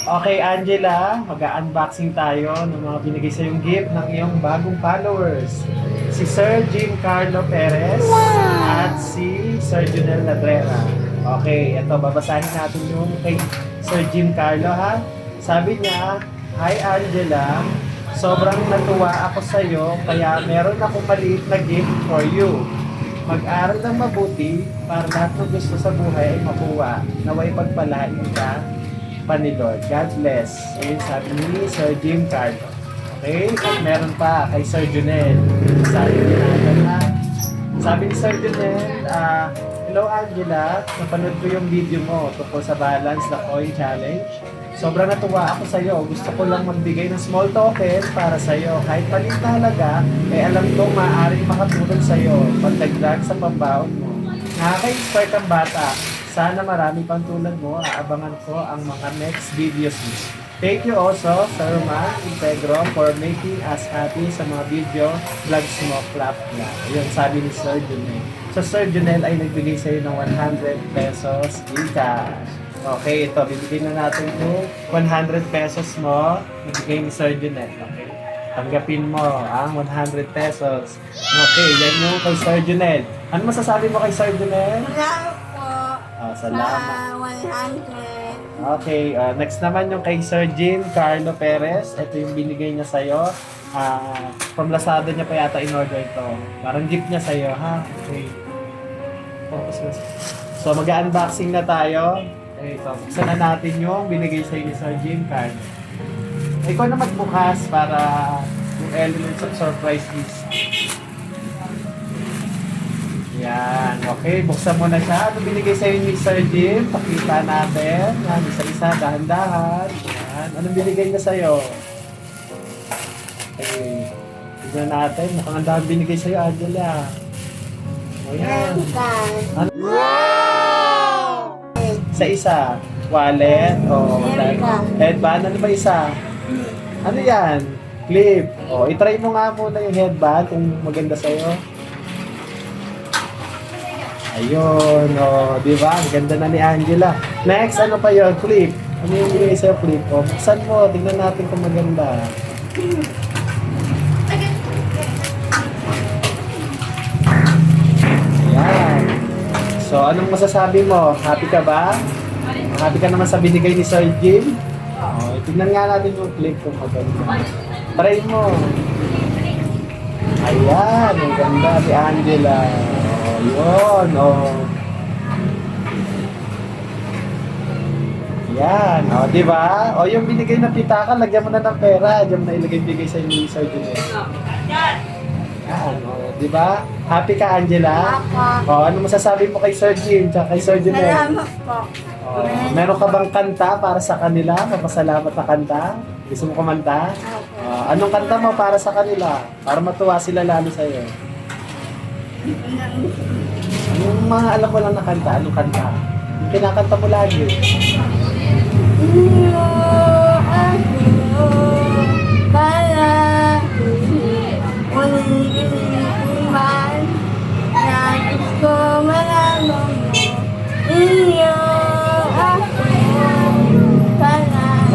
Okay, Angela, mag-unboxing tayo ng mga binigay sa yung gift ng iyong bagong followers. Si Sir Jim Carlo Perez at si Sir Junel Ladrera. Okay, ito, babasahin natin yung kay Sir Jim Carlo, ha? Sabi niya, "Hi Angela, sobrang natuwa ako sa iyo kaya meron akong maliit na gift for you. Mag-aral ng mabuti para lahat ng gusto sa buhay ay makuha. Naway pagpalain ka pa ni Lord. God bless." Ayun sabi ni Sir Jim Carlo. Okay? At meron pa kay Sir Junel. Sabi ni natin, ha? Sabi ni Sir Junel, "Hello Angela, napanood ko yung video mo tungkol sa Balance the Coin Challenge. Sobrang natuwa ako sa iyo. Gusto ko lang magbigay ng small token para sa iyo. Kahit maliit na halaga, alam ko maaaring makatulong sa iyo pagdagdag sa pambaon mo. Nakaka-inspire kang bata. Sana marami pang tulad mo. Aabangan ko ang mga next videos mo. Thank you also, Sir Man Integro, for making us happy sa mga video vlogs mo. Clap, clap." Ayun, sabi ni Sir Junel. So, Sir Junel ay nagbigay sa iyo ng 100 pesos e-cash. Okay, ito, bibigyan na natin yung 100 pesos mo. Bibigay ni Sir Junel. Okay. Tanggapin mo ang 100 pesos. Okay, yan yung kay Sir Junel. Ano masasabi mo kay Sir Junel? Salamat po Salamat. sa 100. Okay, next naman yung kay Sir Jim Carlo Perez. Ito yung binigay niya sa'yo. From Lazada niya pa yata in-order ito. Parang gift niya sa'yo, ha? Okay. So, mag-unboxing na tayo. Okay, ito. Buksan na natin yung binigay sa'yo ni Sir Jim Carlo. Ikaw na magbukas para yung elements of surprise is. Yan. Okay, buksan mo na siya. Ano binigay sa'yo ni Sir Jim? Pakita natin. Yan, isa-isa, dahan-dahan. Yan. Anong binigay niya sa'yo? Okay. Tignan natin. Mukhang ang dami binigay sa'yo, Angela. O yan. Ano? Isa-isa. Wallet. O, headband. Ano ba isa? Ano yan? Clip. O, itry mo nga muna yung headband kung maganda sa'yo. Ayun, o, di ba? Ang ganda na ni Angela. Next, ano pa yun? Clip. Ano yung binigay sa'yo, clip? O, buksan mo. Tingnan natin kung maganda. Ayan. So, anong masasabi mo? Happy ka ba? Happy ka naman sa binigay ni Sir Jim? O, tingnan nga natin yung clip kung maganda. Try mo. Ayan, ang ganda ni Angela. Yun, Yan, di ba? O, yung binigay na pitaka, lagyan mo na ng pera. Diyan mo na ilagay-bigay sa inyo ni Sir Junel. Yan, di ba? Happy ka, Angela? O, ano masasabi mo kay Sir Jim tsaka kay Sir Junel? Salamat po. O, meron ka bang kanta para sa kanila? Mapasalamat na kanta? Gusto mo kumanta? Anong kanta mo para sa kanila? Para matuwa sila lalo sa'yo. Anong mga alam mo lang na kanta? Anong kanta? Yung kinakanta mo lagi.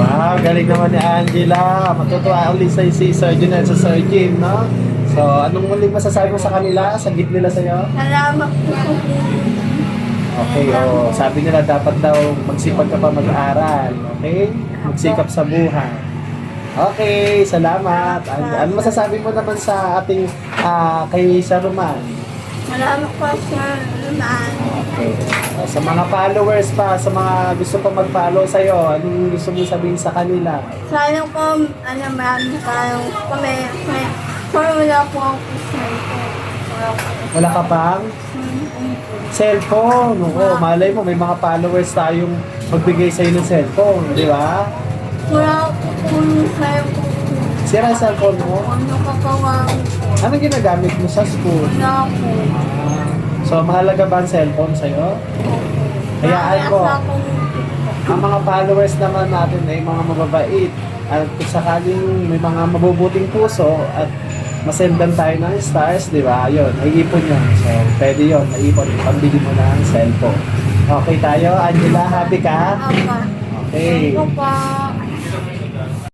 Wow, galing naman ni Angela. Matutuwa ulit sa si Sir Junel sa Sir Jim, no? So, anong muling masasabi mo sa kanila? Sa gift nila sa'yo? Salamat po. Okay, sabi nila dapat daw magsipag ka pa mag-aaral. Okay? Magsikap sa buhay. Okay, salamat. Ano masasabi mo naman sa ating kay Sir Roman? Salamat po sa naman. Okay. Sa mga followers pa, sa mga gusto pa mag-follow sa'yo, anong gusto mo sabihin sa kanila? Sana po, marami tayong wala po ako Wala ka pang cellphone. Oo, malay mo, may mga followers tayong magbigay sa'yo ng cellphone, di ba? Wala po sa'yo po. Sira ang cellphone mo? Ano kakawang po? Anong ginagamit mo sa school? Wala po. So, mahalaga ba ang cellphone sa'yo? Hayaan mo. Ang mga followers naman natin ay mga mababait. At kung sakaling may mga mabubuting puso at masendan tayo ng stars, di ba? Yun, naiipon yun. So, pwede yun, naipon. Pambili mo na ang cellphone. Okay tayo, Angela, happy ka? Apa. Okay. Ano pa?